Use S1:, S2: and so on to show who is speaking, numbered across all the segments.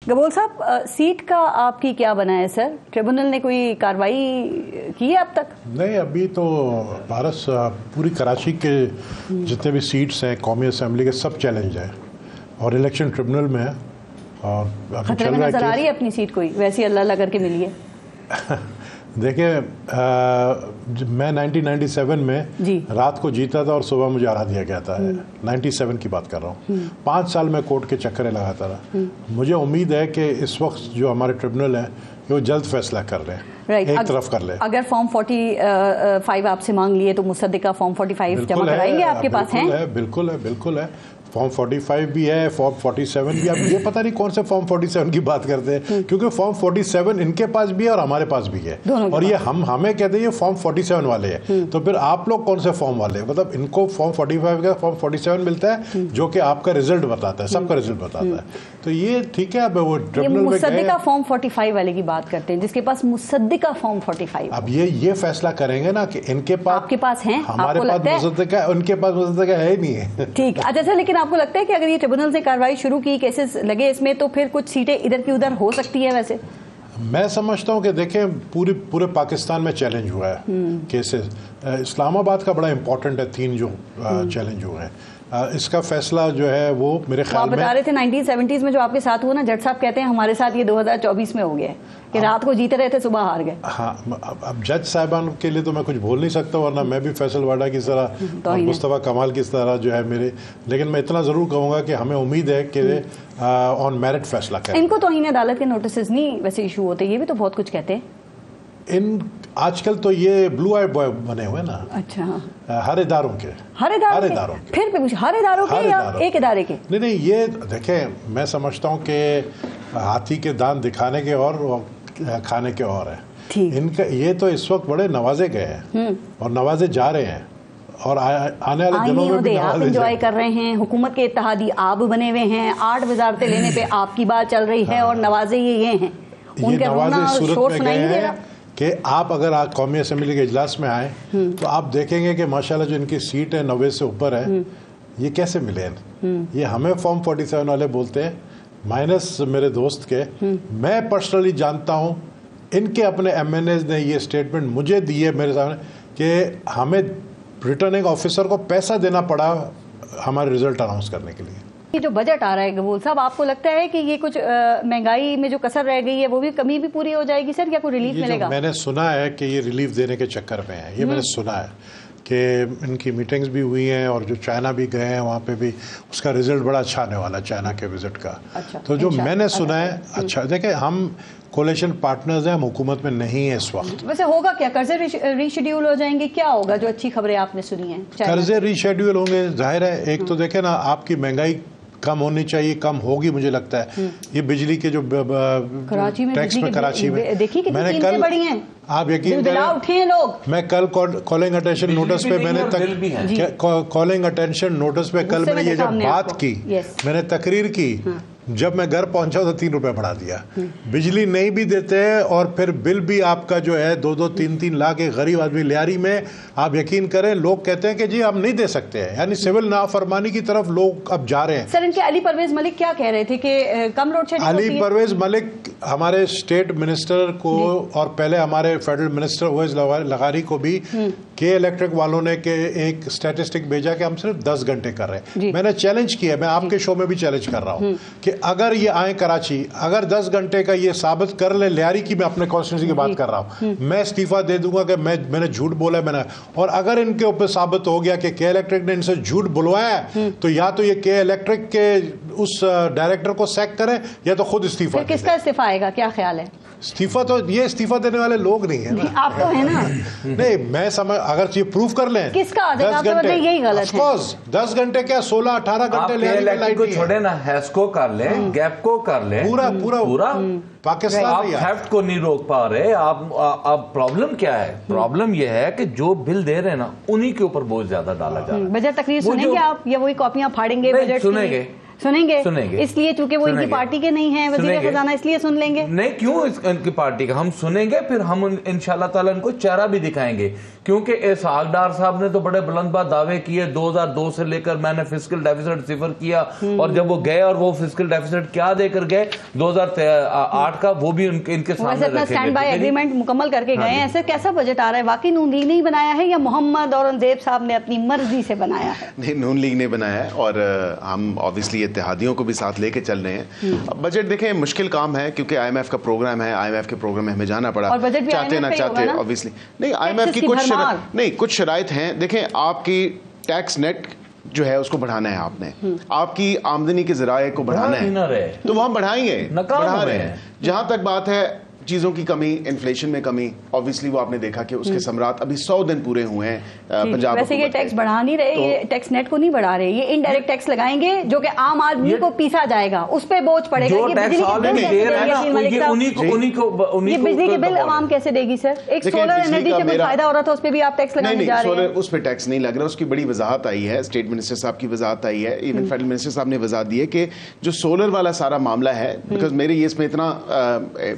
S1: گبول صاحب، سیٹ کا آپ کی کیا بنا ہے سر؟ ٹریبونل نے کوئی کارروائی کی ہے اب تک؟
S2: نہیں، ابھی تو بھارت پوری کراچی کے جتنے بھی سیٹس ہیں قومی اسمبلی کے سب چیلنج ہیں اور الیکشن ٹریبونل میں ہے اور
S1: خطرے میں نظر آ رہی ہے اپنی سیٹ کوئی ویسی اللہ اللہ کر کے ملی ہے؟
S2: دیکھیں، میں 1997 میں رات کو جیتا تھا اور صبح مجھے ہرا دیا گیا تھا. 97 کی بات کر رہا ہوں. 5 سال میں کورٹ کے چکریں لگاتا رہا. مجھے امید ہے کہ اس وقت جو ہمارے ٹریبونل ہیں وہ جلد فیصلہ کر لیں، ایک طرف کر لیں.
S1: اگر فارم 45 آپ سے مانگ لیے تو مصدقہ فارم 45 جمع کرائیں گے؟ آپ کے پاس ہیں؟
S2: بالکل ہے، بالکل ہے. فارم 45 بھی ہے، فارم 47 بھی. اب یہ پتہ نہیں کون سے فارم 47 کی بات کرتے ہیں، کیونکہ فارم 47 ان کے پاس بھی ہے اور ہمارے پاس بھی ہے، اور یہ ہمیں کہتے ہیں یہ فارم 47 والے ہیں. تو پھر آپ لوگ کون سے فارم والے ہیں؟ مطلب ان کو فارم 45 کا فارم 47 ملتا ہے جو کہ آپ کا رزلٹ بتاتا ہے، سب کا رزلٹ بتاتا ہے. تو یہ ٹھیک ہے. اب وہ ٹریبونل میں
S1: مصدقہ فارم 45 والے کی بات کرتے ہیں جس کے پاس مصدقہ فارم 45.
S2: اب یہ فیصلہ کریں گے نا کہ ان کے پاس،
S1: آپ کے پاس ہیں،
S2: ہمارے پاس مصدقہ، ان کے پاس مصدقہ ہے ہی نہیں ہے.
S1: ٹھیک. اچھا، لیکن آپ کو لگتا ہے کہ اگر یہ ٹریبونل سے کارروائی شروع کی، کیسز لگے اس میں، تو پھر کچھ سیٹیں ادھر کی ادھر ہو سکتی ہے؟ ویسے
S2: میں سمجھتا ہوں کہ دیکھیں پورے پاکستان میں چیلنج ہوا ہے کیسز. اسلام آباد کا بڑا امپورٹنٹ ہے، 3 جو چیلنج ہوئے ہیں. اس کا فیصلہ جو ہے وہ میرے خیال میں،
S1: آپ بتا رہے تھے 1970s میں جو آپ کے ساتھ ہوا نا، جج صاحب کہتے ہیں ہمارے ساتھ یہ 2024 میں ہو گیا ہے کہ رات کو جیتے رہے تھے، صبح ہار گئے.
S2: ہاں، اب جج صاحبان کے لیے تو میں کچھ بول نہیں سکتا، ورنہ میں بھی فیصل واڈا کی طرح اور مصطفیٰ کمال کی طرح جو ہے میرے، لیکن میں اتنا ضرور کہوں گا کہ ہمیں امید ہے کہ آن میرٹ فیصلہ کریں.
S1: ان کو توہین عدالت کے نوٹسز نہیں ویسے ایشو ہوتے، یہ بھی تو بہت کچھ کہتے ہیں.
S2: آج کل تو یہ بلو آئی بوائے بنے ہوئے نا.
S1: اچھا،
S2: ہر اداروں کے
S1: پھر بھی ہر اداروں کے یا ایک ادارے کے؟
S2: نہیں، یہ دیکھیں، میں سمجھتا ہوں کہ ہاتھی کے دانت دکھانے کے اور کھانے کے اور ہیں. ان کا یہ تو اس وقت بڑے نوازے گئے ہیں اور نوازے جا رہے ہیں، اور آنے والے دنوں میں بھی
S1: آپ انجوائے کر رہے ہیں. حکومت کے اتحادی آپ بنے ہوئے ہیں، 8 وزارتیں لینے پہ آپ کی بات چل رہی ہے، اور نوازے یہ ہیں.
S2: یہ نوازے صورت میں گئے ہیں کہ آپ اگر قومی اسمبلی کے اجلاس میں آئیں تو آپ دیکھیں گے کہ ماشاءاللہ جو ان کی سیٹ ہے 90 سے اوپر ہے. یہ کیسے ملے ہیں؟ یہ ہمیں فارم 47 والے بولتے ہیں، مائنس میرے دوست کے. میں پرسنلی جانتا ہوں ان کے اپنے ایم این ایز نے یہ اسٹیٹمنٹ مجھے دی ہے میرے سامنے کہ ہمیں ریٹرننگ آفیسر کو پیسہ دینا پڑا ہمارے رزلٹ اناؤنس کرنے کے لیے.
S1: یہ جو بجٹ آ رہا ہے گبول صاحب، آپ کو لگتا ہے کہ یہ کچھ مہنگائی میں جو کسر رہ گئی ہے وہ بھی کمی بھی پوری ہو جائے گی سر، یا کوئی ریلیف ملے گا؟
S2: میں نے سنا ہے کہ یہ ریلیف دینے کے چکر میں ہے. یہ میں نے سنا ہے کہ ان کی میٹنگز بھی ہوئی ہیں، اور جو چائنا بھی گئے ہیں وہاں پہ بھی اس کا رزلٹ بڑا اچھا آنے والا ہے چائنا کے وزٹ کا. تو جو میں نے سنا ہے، اچھا دیکھیں، ہم کولیشن پارٹنرز ہیں، ہم حکومت میں نہیں ہیں اس وقت.
S1: ویسے ہوگا کیا؟ قرضے ری شیڈیول ہو جائیں گے؟ کیا ہوگا جو اچھی خبریں آپ نے سنی ہیں؟
S2: قرضے ری شیڈیول ہوں گے، ظاہر ہے. ایک تو دیکھیں نا، آپ کی مہنگائی کم ہونی چاہیے، کم ہوگی مجھے لگتا ہے. یہ بجلی کے جو ٹیکس میں کراچی میں، میں نے کل، آپ یقین کریں، میں کل کالنگ اٹینشن نوٹس پہ کالنگ اٹینشن نوٹس پہ کل میں نے یہ جب بات کی، میں نے تقریر کی، جب میں گھر پہنچا تو 3 روپے بڑھا دیا. بجلی نہیں بھی دیتے ہیں، اور پھر بل بھی آپ کا جو ہے 2-2, 3-3 لاکھ ایک غریب آدمی لیاری میں. آپ یقین کریں، لوگ کہتے ہیں کہ جی ہم نہیں دے سکتے ہیں، یعنی سول نافرمانی کی طرف لوگ اب جا رہے ہیں.
S1: سر، ان کے علی پرویز ملک کیا کہہ رہے تھے کہ کم لوڈ شیڈنگ ہوتی ہے؟
S2: علی پرویز ملک ہمارے اسٹیٹ منسٹر کو اور پہلے ہمارے فیڈرل منسٹر اویس لغاری کو بھی کے الیکٹرک والوں نے کہ ایک اسٹیٹسٹک بھیجا کہ ہم صرف 10 گھنٹے کر رہے ہیں. میں نے چیلنج کیا، میں آپ کے شو میں بھی چیلنج کر رہا ہوں کہ اگر یہ آئیں کراچی، اگر 10 گھنٹے کا یہ ثابت کر لیں لیاری کی، میں اپنے کانسٹیٹوئنسی کی بات کر رہا ہوں، میں استعفیٰ دے دوں گا کہ میں نے جھوٹ بولا ہے. اور اگر ان کے اوپر ثابت ہو گیا کہ کے الیکٹرک نے ان سے جھوٹ بلوایا ہے، تو یا تو یہ کے الیکٹرک کے اس ڈائریکٹر کو سیک کریں یا تو خود استعفیٰ.
S1: کس کا استعفیٰ آئے گا؟ کیا خیال ہے؟
S2: استعفیٰ تو یہ استعفیٰ دینے والے لوگ نہیں ہیں نا.
S1: آپ تو ہیں نا.
S2: نہیں، میں سمجھ، اگر یہ پروف کر لیں
S1: کس کا 10 گھنٹے، یہی غلط ہے.
S2: 10 گھنٹے کیا 16-18 گھنٹے لے
S3: کو چھوڑے نا، ہیس کو کر لیں، گیپ کو کر لیں، پورا
S2: پاکستان.
S3: آپ تھیفٹ کو نہیں روک پا رہے. آپ پرابلم کیا ہے؟ پرابلم یہ ہے کہ جو بل دے رہے ہیں نا، انہی کے اوپر بہت زیادہ ڈالا جا رہا ہے.
S1: بجٹ تقریر سنیں گے آپ یا وہی کاپیاں پھاڑیں گے؟ بجٹ سنیں گے اس لیے چونکہ وہ ان کی پارٹی کے نہیں ہیں وزیر خزانہ، اس لیے سن لیں گے.
S3: نہیں، کیوں ان کی پارٹی کا؟ ہم سنیں گے، پھر ہم انشاءاللہ تعالیٰ ان کو چہرہ بھی دکھائیں گے کیونکہ اسحاق ڈار صاحب نے تو بڑے بلند بات دعوے کیے 2002 سے لے کر میں نے فسکل ڈیفیسٹ صفر کیا, اور جب وہ گئے اور وہ فسکل ڈیفیسٹ کیا دے کر گئے 2008 کا, وہ بھی ان کے سامنے رکھے گئے.
S1: اسٹینڈ بائی ایگریمنٹ مکمل کر کے گئے ہیں. ایسے کیسا بجٹ آ رہا ہے؟ واقعی نون لیگ نے بنایا ہے یا محمد اورنگزیب صاحب نے اپنی مرضی سے بنایا ہے؟
S4: نہیں, نون لیگ نے بنایا ہے, اور ہم آبویسلی اتحادیوں کو بھی ساتھ لے کے چل رہے ہیں. بجٹ دیکھیں مشکل کام ہے کیونکہ آئی ایم ایف کا پروگرام ہے, آئی ایم ایف کے پروگرام میں ہمیں جانا پڑا, چاہتے نہ چاہتے آبویسلی. نہیں, آئی ایم ایف کی کچھ شرائط ہیں. دیکھیں آپ کی ٹیکس نیٹ جو ہے اس کو بڑھانا ہے, آپ نے آپ کی آمدنی کے ذرائع کو بڑھانا ہے, تو وہ ہم بڑھائیں گے, بڑھا رہے ہیں. جہاں تک بات ہے چیزوں کی کمی, انفلیشن میں کمی, آبویسلی وہ آپ نے دیکھا کہ اس کے ثمرات ابھی 100 دن پورے ہوئے ہیں پنجاب.
S1: ویسے یہ ٹیکس بڑھا نہیں رہے, یہ ٹیکس نیٹ کو نہیں بڑھا رہے, یہ انڈائریکٹ ٹیکس لگائیں گے جو کہ عام آدمی کو پیسا جائے گا, اس پہ بوجھ پڑے گا. یہ بجلی کے بل عوام کیسے دے گی سر؟ ایک سولر انرجی سے کوئی فائدہ ہو رہا تھا, اس پہ بھی آپ ٹیکس لگانے جا رہے ہیں.
S4: اس پہ ٹیکس نہیں لگ رہا, اس کی بڑی وضاحت آئی ہے, اسٹیٹ منسٹر صاحب کی وضاحت آئی ہے, ایون فیڈرل منسٹر صاحب نے وضاحت دی ہے کہ جو سولر والا سارا معاملہ ہے, بیکاز میرے یہ اس میں اتنا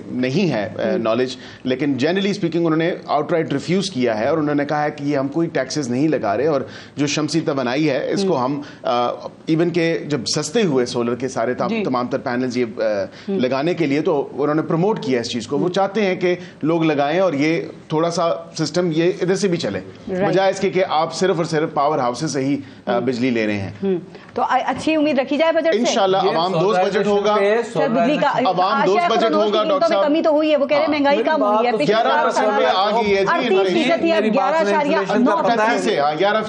S4: نہیں ہے نالج, لیکن جنرلی اسپیکنگ انہوں نے آؤٹ رائٹ ریفیوز کیا ہے, اور انہوں نے کہا ہے کہ یہ ہم کوئی ٹیکسز نہیں لگا رہے, اور جو شمسی توانائی ہے اس کو ہم ایون کہ جب سستے ہوئے سولر کے سارے تمام تر پینلز یہ لگانے کے لیے, تو انہوں نے پروموٹ کیا اس چیز کو. وہ چاہتے ہیں کہ لوگ لگائیں اور یہ تھوڑا سا سسٹم یہ ادھر سے بھی چلے, بجائے اس کے کہ آپ صرف اور صرف پاور ہاؤسز سے ہی بجلی لے رہے ہیں.
S1: تو اچھی امید رکھی جائے بجٹ سے
S4: انشاءاللہ. عوام دوست بجٹ ہوگا, عوام دوست بجٹ ہوگا. ڈاکٹر صاحب
S1: کمی تو ہوئی ہے, وہ کہہ رہے ہیں مہنگائی کم ہوئی ہے,
S4: 11% آ گئی ہے.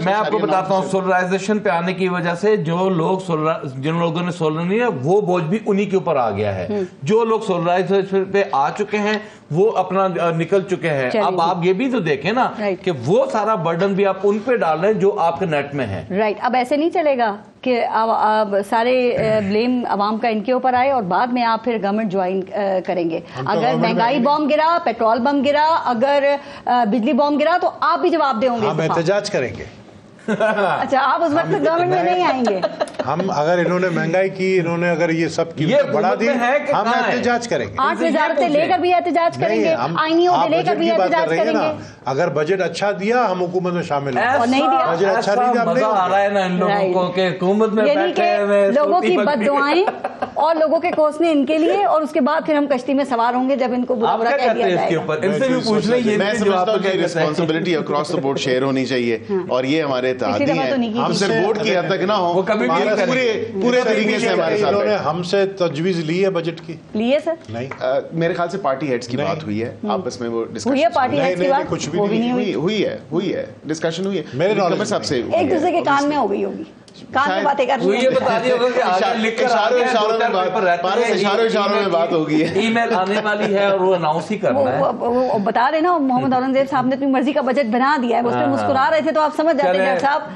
S3: میں آپ کو بتاتا ہوں, سولرائزیشن پہ آنے کی وجہ سے جو لوگ جن لوگوں نے سولر نہیں ہے وہ بوجھ بھی انہی کے اوپر آ گیا ہے. جو لوگ سولرائزیشن پہ آ چکے ہیں وہ اپنا نکل چکے ہیں. اب آپ یہ بھی تو دیکھیں نا کہ وہ سارا برڈن بھی آپ ان پہ ڈال رہے ہیں جو آپ کے نیٹ میں ہے.
S1: رائٹ, اب ایسے نہیں چلے گا کہ اب سارے بلیم عوام کا ان کے اوپر آئے اور بعد میں آپ پھر گورنمنٹ جوائن کریں گے. اگر مہنگائی بم گرا, پیٹرول بم گرا, اگر بجلی بم گرا تو آپ بھی جواب دیں گے.
S2: ہم احتجاج کریں گے.
S1: اچھا, آپ اس وقت گورنمنٹ میں نہیں آئیں گے.
S2: ہم اگر انہوں نے مہنگائی کی, انہوں نے اگر یہ سب کی بڑھا دی, ہم احتجاج کریں گے.
S1: 8 وزارتیں لے کر بھی احتجاج کریں گے, آئینیوں کو لے کر بھی احتجاج کریں گے.
S2: اگر بجٹ اچھا دیا ہم حکومت میں شامل ہیں,
S1: اور نہیں دیا
S2: بجٹ اچھا نہیں دیا,
S3: مزہ آ رہا ہے نا ان لوگوں کو کہ حکومت میں بیٹھے ہوئے
S1: لوگوں کی بد دعائیں اور لوگوں کے کوسنے ان کے لیے, اور اس کے بعد پھر ہم کشتی میں سوار ہوں گے جب ان کو برا برا کہہ دیا جائے گا.
S3: ان سے بھی پوچھ لیں. یہ
S4: میں سمجھتا ہوں کہ responsibility across the board share ہونی چاہیے, اور یہ ہمارے اتحادی ہیں. ہم صرف ووٹ کی حد تک نہ ہو, پورے طریقے سے ہمارے ساتھ.
S2: انہوں نے ہم سے تجویز لی ہے بجٹ کی؟
S1: لیے سر
S2: نہیں,
S4: میرے خیال سے پارٹی ہیڈز کی بات ہوئی ہے آپس میں, وہ
S1: ہوئی ہے پارٹی ہیڈز کی بات,
S2: کچھ بھی نہیں
S4: ہوئی ہے ڈسکشن ہوئی ہے
S2: میرے نالج
S4: سب سے,
S1: ایک دوسرے کے کان میں ہو گئی ہوگی, کان میں باتیں کر رہی ہیں.
S3: یہ بتا دیا ہوگا کہ
S4: اشاروں میں بات ہوگی ہے,
S3: ای میل آنے والی ہے اور وہ اناؤنس ہی کرنا ہے.
S1: وہ بتا رہے نا, محمد اورنگزیب صاحب نے اپنی مرضی کا بجٹ بنا دیا ہے, اس پہ مسکرا رہے تھے تو آپ سمجھ جاتے ہیں صاحب